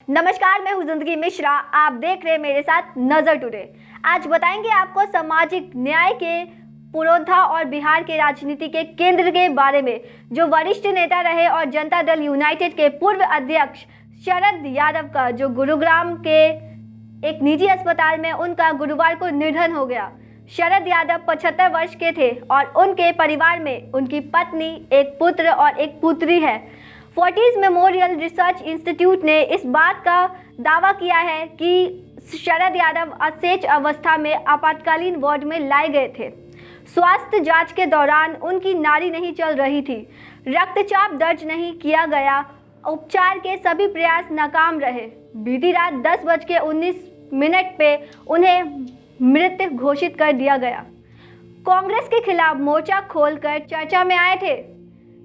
नमस्कार, मैं हूँ जिंदगी मिश्रा। आप देख रहे हैं मेरे साथ नजर टुडे। आज बताएंगे आपको सामाजिक न्याय के पुरोधा और बिहार के राजनीति के केंद्र के बारे में, जो वरिष्ठ नेता रहे और जनता दल यूनाइटेड के पूर्व अध्यक्ष शरद यादव का जो गुरुग्राम के एक निजी अस्पताल में उनका गुरुवार को निधन हो गया। शरद यादव 75 वर्ष के थे और उनके परिवार में उनकी पत्नी, एक पुत्र और एक पुत्री है। फोर्टिस मेमोरियल रिसर्च इंस्टीट्यूट ने इस बात का दावा किया है कि शरद यादव अशेष अवस्था में आपातकालीन वार्ड में लाए गए थे। स्वास्थ्य जांच के दौरान उनकी नाड़ी नहीं चल रही थी, रक्तचाप दर्ज नहीं किया गया, उपचार के सभी प्रयास नाकाम रहे। बीती रात 10:19 पे उन्हें मृत घोषित कर दिया गया। कांग्रेस के खिलाफ मोर्चा खोलकर चर्चा में आए थे।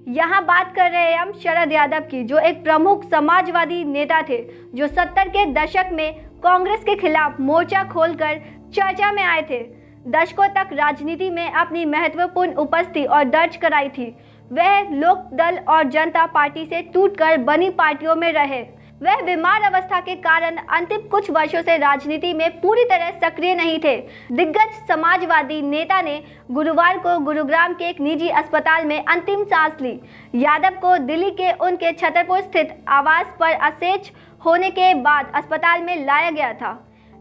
यहाँ बात कर रहे हैं हम शरद यादव की, जो एक प्रमुख समाजवादी नेता थे, जो 70 के दशक में कांग्रेस के खिलाफ मोर्चा खोलकर चर्चा में आए थे। दशकों तक राजनीति में अपनी महत्वपूर्ण उपस्थिति और दर्ज कराई थी। वह लोक दल और जनता पार्टी से टूटकर बनी पार्टियों में रहे। वह बीमार अवस्था के कारण अंतिम कुछ वर्षों से राजनीति में पूरी तरह सक्रिय नहीं थे। दिग्गज समाजवादी नेता ने गुरुवार को गुरुग्राम के एक निजी अस्पताल में अंतिम सांस ली। यादव को दिल्ली के उनके छतरपुर स्थित आवास पर अशेष होने के बाद अस्पताल में लाया गया था।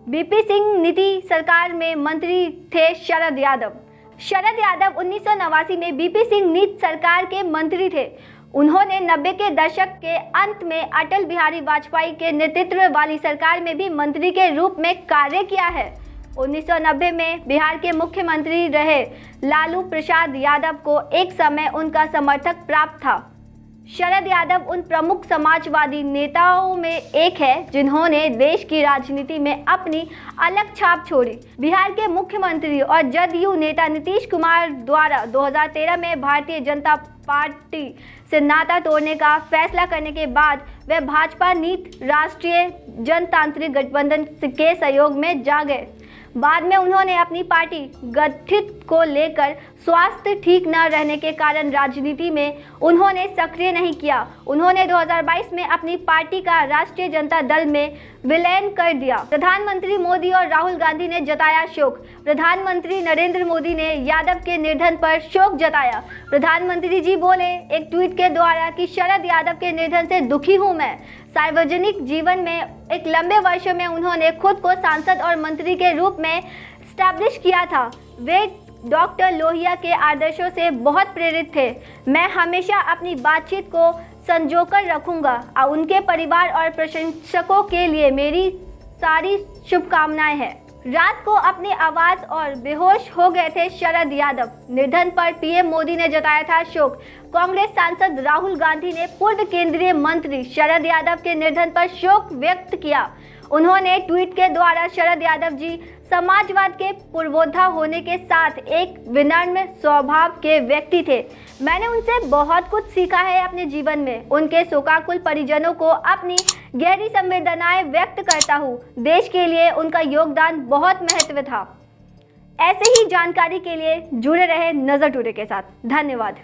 बीपी सिंह नीति सरकार में मंत्री थे शरद यादव। शरद यादव 1989 में बीपी सिंह नीति सरकार के मंत्री थे। उन्होंने 90 के दशक के अंत में अटल बिहारी वाजपेयी के नेतृत्व वाली सरकार में भी मंत्री के रूप में कार्य किया है। 1990 में बिहार के मुख्यमंत्री रहे लालू प्रसाद यादव को एक समय उनका समर्थक प्राप्त था। शरद यादव उन प्रमुख समाजवादी नेताओं में एक है जिन्होंने देश की राजनीति में अपनी अलग छाप छोड़ी। बिहार के मुख्यमंत्री और जदयू नेता नीतीश कुमार द्वारा 2013 में भारतीय जनता पार्टी से नाता तोड़ने का फैसला करने के बाद वे भाजपा नीति राष्ट्रीय जनतांत्रिक गठबंधन के सहयोग में जा गए। बाद में उन्होंने अपनी पार्टी गठित को लेकर स्वास्थ्य ठीक न रहने के कारण राजनीति में उन्होंने सक्रिय नहीं किया। उन्होंने 2022 में अपनी पार्टी का राष्ट्रीय जनता दल में विलयन कर दिया। प्रधानमंत्री मोदी और राहुल गांधी ने जताया शोक। प्रधानमंत्री नरेंद्र मोदी ने यादव के निधन पर शोक जताया। प्रधानमंत्री जी बोले एक ट्वीट के द्वारा कि शरद यादव के निधन से दुखी हूं मैं। सार्वजनिक जीवन में एक लंबे वर्षों में उन्होंने खुद को सांसद और मंत्री के रूप में स्टैब्लिश किया था। वे डॉक्टर लोहिया के आदर्शों से बहुत प्रेरित थे। मैं हमेशा अपनी बातचीत को संजोकर रखूंगा और उनके परिवार और प्रशंसकों के लिए मेरी सारी शुभकामनाएं हैं। रात को अपने आवास और बेहोश हो गए थे शरद यादव। निधन पर पीएम मोदी ने जताया था शोक। कांग्रेस सांसद राहुल गांधी ने पूर्व केंद्रीय मंत्री शरद यादव के निधन पर शोक व्यक्त किया। उन्होंने ट्वीट के द्वारा शरद यादव जी समाजवाद के पूर्वोद्धा होने के साथ एक विनम्र स्वभाव के व्यक्ति थे। मैंने उनसे बहुत कुछ सीखा है अपने जीवन में। उनके शोकाकुल परिजनों को अपनी गहरी संवेदनाएं व्यक्त करता हूँ। देश के लिए उनका योगदान बहुत महत्व था। ऐसे ही जानकारी के लिए जुड़े रहे नजर टुडे के साथ। धन्यवाद।